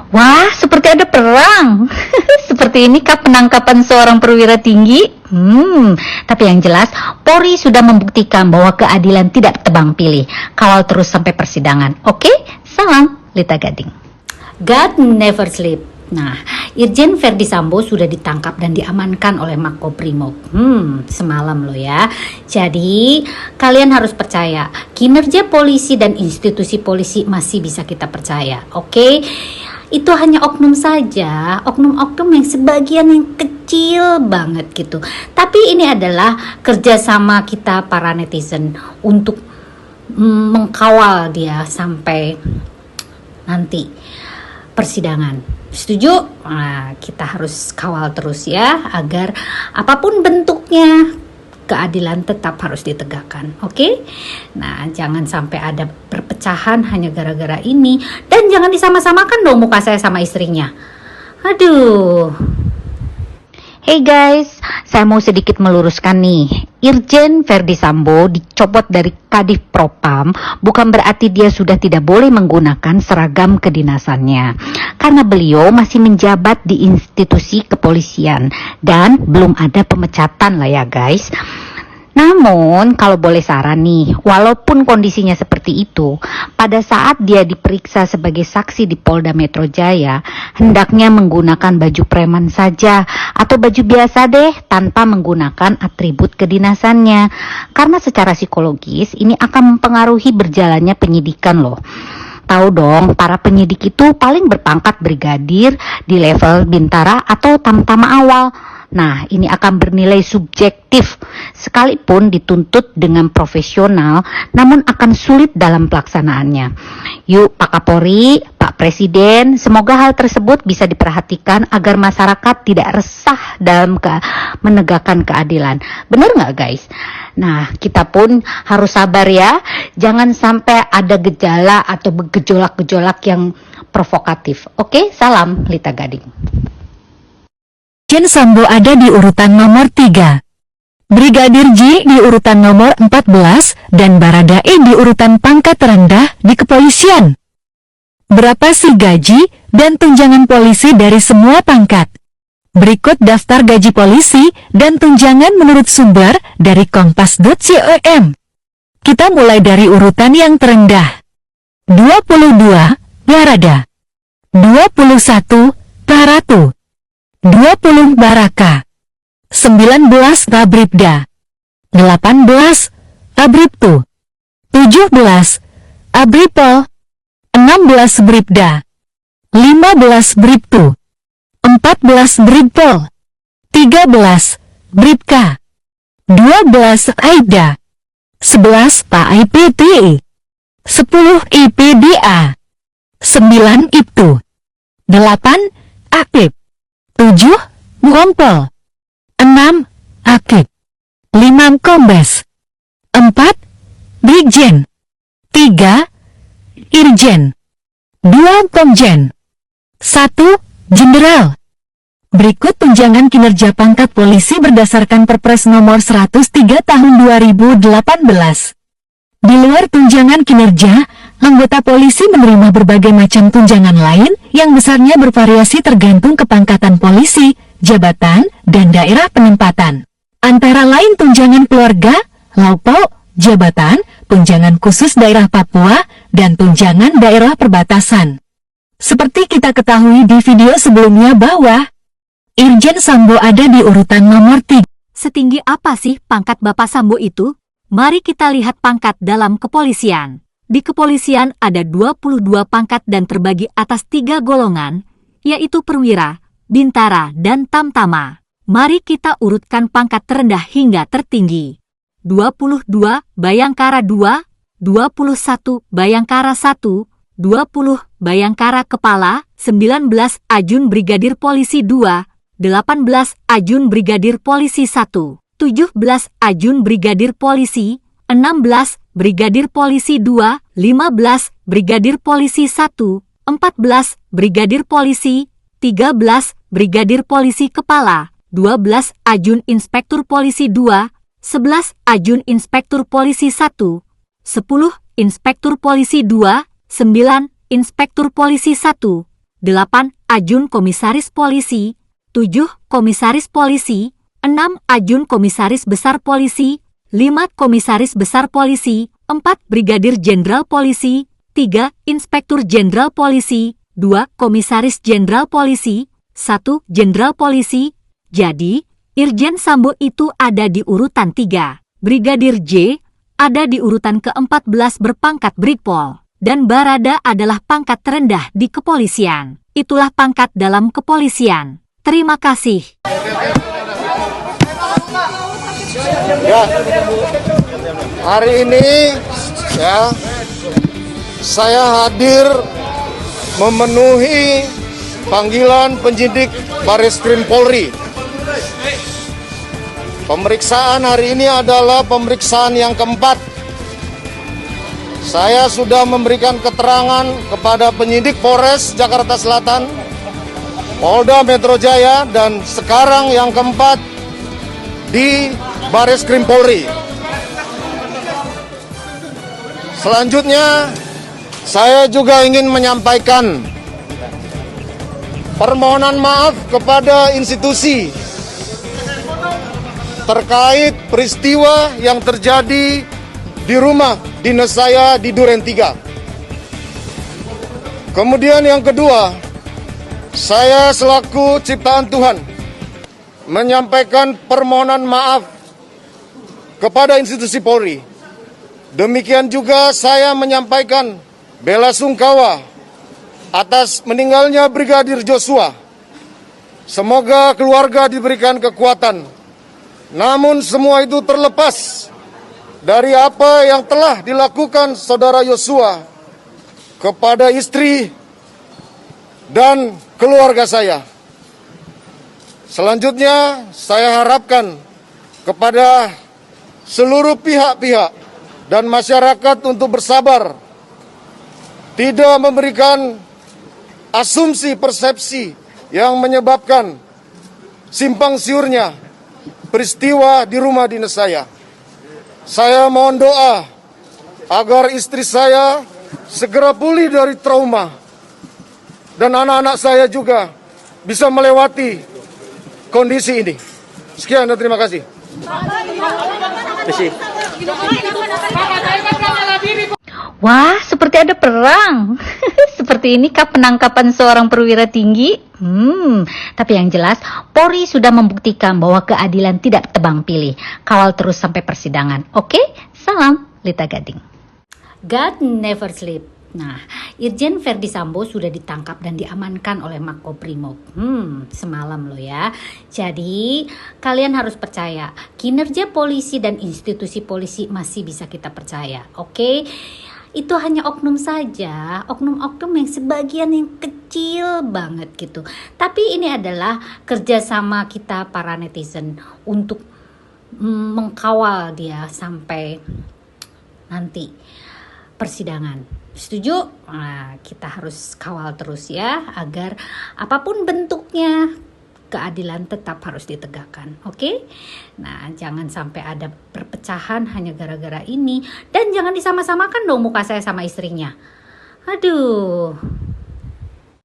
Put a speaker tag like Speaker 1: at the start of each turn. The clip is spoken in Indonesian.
Speaker 1: Wah, seperti ada perang. Seperti ini kah penangkapan seorang perwira tinggi? Tapi yang jelas, Polri sudah membuktikan bahwa keadilan tidak tebang pilih. Kawal terus sampai persidangan. Oke? Salam, Lita Gading. God never sleep. Nah, Irjen Verdi Sambo sudah ditangkap dan diamankan oleh Makobrimob. Semalam loh ya. Jadi, kalian harus percaya, kinerja polisi dan institusi polisi masih bisa kita percaya. Oke? Itu hanya oknum saja, oknum-oknum yang sebagian yang kecil banget gitu. Tapi ini adalah kerjasama kita para netizen untuk mengkawal dia sampai nanti persidangan. Setuju? Nah, kita harus kawal terus ya, agar apapun bentuknya, keadilan tetap harus ditegakkan. Oke? Nah, jangan sampai ada perpecahan hanya gara-gara ini. Dan jangan disama-samakan dong muka saya sama istrinya. Aduh. Hey guys, saya mau sedikit meluruskan nih. Irjen Verdi Sambo dicopot dari Kadif Propam bukan berarti dia sudah tidak boleh menggunakan seragam kedinasannya. Karena beliau masih menjabat di institusi kepolisian dan belum ada pemecatan lah ya guys. Namun kalau boleh saran nih, walaupun kondisinya seperti itu, pada saat dia diperiksa sebagai saksi di Polda Metro Jaya, hendaknya menggunakan baju preman saja atau baju biasa deh tanpa menggunakan atribut kedinasannya. Karena secara psikologis ini akan mempengaruhi berjalannya penyidikan loh. Tahu dong, para penyidik itu paling berpangkat brigadir di level bintara atau tamtama awal. Nah, ini akan bernilai subjektif. Sekalipun dituntut dengan profesional, namun akan sulit dalam pelaksanaannya. Yuk Pak Kapolri, Pak Presiden, semoga hal tersebut bisa diperhatikan agar masyarakat tidak resah dalam menegakkan keadilan. Benar nggak guys? Nah, kita pun harus sabar ya. Jangan sampai ada gejala atau gejolak-gejolak yang provokatif. Oke, salam Lita Gading.
Speaker 2: Irjen Sambo ada di urutan nomor 3. Brigadir J di urutan nomor 14 dan Baradae di urutan pangkat terendah di kepolisian. Berapa sih gaji dan tunjangan polisi dari semua pangkat? Berikut daftar gaji polisi dan tunjangan menurut sumber dari kompas.com. Kita mulai dari urutan yang terendah. 22 Barada, 21 Paratu, 20 Baraka, 19 Abribda, 18 Abribtu, 17 Abripol, 16 Bribda, 15 Bribtu, 14 Bribpol, 13 Bribka, 12 Aibda, 11 Pak IPT, 10 IPDA, 9 IPTU, 8 Aktif, 7 Muompol, 6 Aktif, 5 Kombes, 4 Brigjen, 3 Irjen, 2 Komjen, 1 Jenderal. Berikut tunjangan kinerja pangkat polisi berdasarkan Perpres nomor 103 tahun 2018. Di luar tunjangan kinerja, anggota polisi menerima berbagai macam tunjangan lain yang besarnya bervariasi tergantung kepangkatan polisi, jabatan, dan daerah penempatan. Antara lain tunjangan keluarga, laupau, jabatan, tunjangan khusus daerah Papua, dan tunjangan daerah perbatasan. Seperti kita ketahui di video sebelumnya bahwa Irjen Sambo ada di urutan nomor 3.
Speaker 3: Setinggi apa sih pangkat Bapak Sambo itu? Mari kita lihat pangkat dalam kepolisian. Di kepolisian ada 22 pangkat dan terbagi atas 3 golongan, yaitu perwira, bintara, dan tamtama. Mari kita urutkan pangkat terendah hingga tertinggi. 22 Bayangkara 2, 21 Bayangkara 1, 20 Bayangkara Kepala, 19 Ajun Brigadir Polisi 2, 18 Ajun Brigadir Polisi 1, 17 Ajun Brigadir Polisi, 16 Brigadir Polisi 2, 15 Brigadir Polisi 1, 14 Brigadir Polisi, 13 Brigadir Polisi Kepala, 12 Ajun Inspektur Polisi 2, 11 Ajun Inspektur Polisi 1, 10 Inspektur Polisi 2, 9 Inspektur Polisi 1, 8 ajun komisaris polisi, 7 komisaris polisi, 6 ajun komisaris besar polisi, 5 komisaris besar polisi, 4 brigadir jenderal polisi, 3 inspektur jenderal polisi, 2 komisaris jenderal polisi, 1 jenderal polisi. Jadi, Irjen Sambo itu ada di urutan 3. Brigadir J ada di urutan ke-14 berpangkat Brigpol. Dan Barada adalah pangkat terendah di kepolisian. Itulah pangkat dalam kepolisian. Terima kasih.
Speaker 4: Ya, hari ini ya saya hadir memenuhi panggilan penyidik Bareskrim Polri. Pemeriksaan hari ini adalah pemeriksaan yang keempat. Saya sudah memberikan keterangan kepada penyidik Polres Jakarta Selatan, Polda Metro Jaya, dan sekarang yang keempat di Bareskrim Polri. Selanjutnya, saya juga ingin menyampaikan permohonan maaf kepada institusi terkait peristiwa yang terjadi di rumah dinas saya di Duren 3. Kemudian yang kedua, saya selaku ciptaan Tuhan menyampaikan permohonan maaf kepada institusi Polri. Demikian juga saya menyampaikan bela sungkawa atas meninggalnya Brigadir Joshua. Semoga keluarga diberikan kekuatan. Namun semua itu terlepas dari apa yang telah dilakukan saudara Yosua kepada istri dan keluarga saya. Selanjutnya, saya harapkan kepada seluruh pihak-pihak dan masyarakat untuk bersabar, tidak memberikan asumsi persepsi yang menyebabkan simpang siurnya peristiwa di rumah dinas saya. Saya mohon doa agar istri saya segera pulih dari trauma dan anak-anak saya juga bisa melewati kondisi ini. Sekian dan terima kasih.
Speaker 1: Wah, seperti ada perang. Seperti ini kah penangkapan seorang perwira tinggi? Tapi yang jelas, Polri sudah membuktikan bahwa keadilan tidak tebang pilih. Kawal terus sampai persidangan. Oke? Salam, Lita Gading. God never sleep. Nah, Irjen Verdi Sambo sudah ditangkap dan diamankan oleh Makobrimob. Semalam loh ya. Jadi, kalian harus percaya, kinerja polisi dan institusi polisi masih bisa kita percaya. Oke? Itu hanya oknum saja, oknum-oknum yang sebagian yang kecil banget gitu. Tapi ini adalah kerjasama kita para netizen untuk mengkawal dia sampai nanti persidangan. Setuju? Nah, kita harus kawal terus ya, agar apapun bentuknya, keadilan tetap harus ditegakkan, oke? Nah, jangan sampai ada perpecahan hanya gara-gara ini. Dan jangan disama-samakan dong muka saya sama istrinya. Aduh.